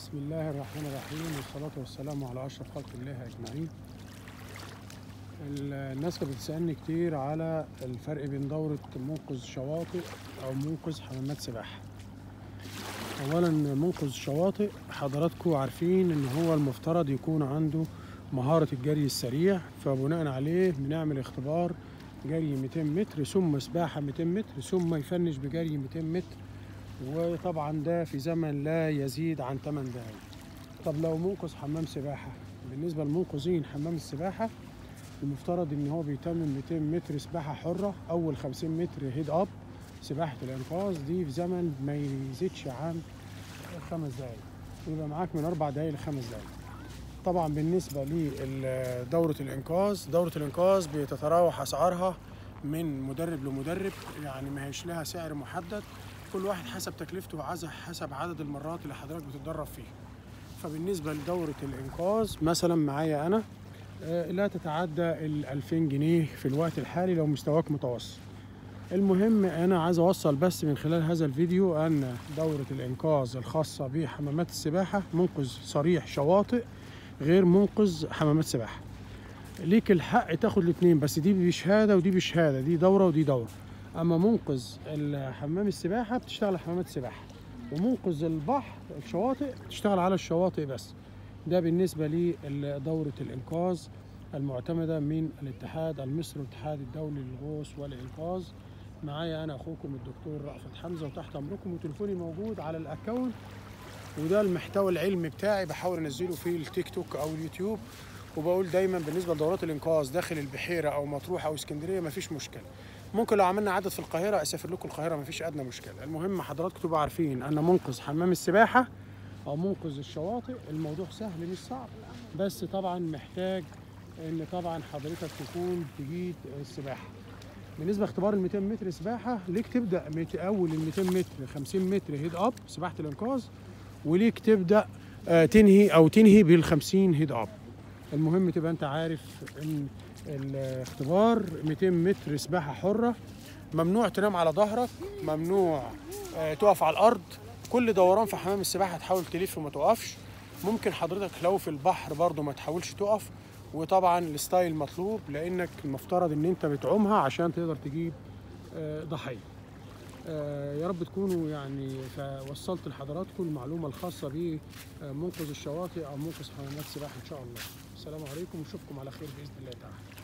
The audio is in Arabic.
بسم الله الرحمن الرحيم، والصلاة والسلام على أشرف خلق الله أجمعين. الناس كانت بتسألني كتير على الفرق بين دورة منقذ شواطئ أو منقذ حمامات سباحة. أولا منقذ الشواطئ حضراتكم عارفين إن هو المفترض يكون عنده مهارة الجري السريع، فبناء عليه بنعمل اختبار جري 200 متر ثم سباحة 200 متر ثم يفنش بجري 200 متر، وطبعا ده في زمن لا يزيد عن 8 دقايق. طب لو منقذ حمام سباحة، بالنسبة لمنقذين حمام السباحة المفترض ان هو بيتمم 200 متر سباحة حرة، اول 50 متر هيد اب سباحة الانقاذ دي في زمن ما يزيدش عن 5 دقايق، يبقى معاك من 4 دقايق ل 5 دقايق. طبعا بالنسبة لدورة الانقاذ، دورة الانقاذ بتتراوح اسعارها من مدرب لمدرب، يعني ما هيش لها سعر محدد، كل واحد حسب تكلفته حسب عدد المرات اللي حضرتك بتتدرب فيها. فبالنسبة لدورة الإنقاذ مثلا معايا أنا لا تتعدى 2000 جنيه في الوقت الحالي لو مستواك متوسط. المهم أنا عايز أوصل بس من خلال هذا الفيديو أن دورة الإنقاذ الخاصة بحمامات السباحة منقذ صريح شواطئ غير منقذ حمامات سباحة. ليك الحق تاخد الاتنين، بس دي بشهادة ودي بشهادة، دي دورة ودي دورة. أما منقذ حمام السباحة بتشتغل على حمامات السباحة، ومنقذ البحر الشواطئ بتشتغل على الشواطئ بس. ده بالنسبة لدورة الإنقاذ المعتمدة من الاتحاد المصري والاتحاد الدولي للغوص والإنقاذ. معايا أنا أخوكم الدكتور رأفت حمزة، وتحت أمركم، وتليفوني موجود على الأكاونت، وده المحتوى العلمي بتاعي بحاول أنزله في التيك توك أو اليوتيوب. وبقول دايما بالنسبة لدورات الإنقاذ داخل البحيرة أو مطروح أو اسكندرية مفيش مشكلة، ممكن لو عملنا عدد في القاهرة أسافر لكم القاهرة، مفيش أدنى مشكلة. المهم حضراتكم تبقوا عارفين أن منقذ حمام السباحة أو منقذ الشواطئ الموضوع سهل مش صعب، بس طبعا محتاج إن طبعا حضرتك تكون تجيد السباحة. بالنسبة لاختبار ال 200 متر سباحة، ليك تبدأ أول ال 200 متر 50 متر هيد أب سباحة الإنقاذ، وليك تبدأ تنهي بال 50 هيد أب. المهم تبقى أنت عارف إن الاختبار 200 متر سباحة حرة، ممنوع تنام على ظهرك، ممنوع تقف على الأرض، كل دوران في حمام السباحة تحاول تلف وما تقفش. ممكن حضرتك لو في البحر برضو ما تحاولش تقف، وطبعا الستايل مطلوب لأنك المفترض إن أنت بتعومها عشان تقدر تجيب ضحية. يا رب تكونوا يعني وصلت لحضراتكم المعلومة الخاصة بمنقذ الشواطئ أو منقذ حمامات السباحة إن شاء الله. السلام عليكم، ونشوفكم على خير بإذن الله تعالى.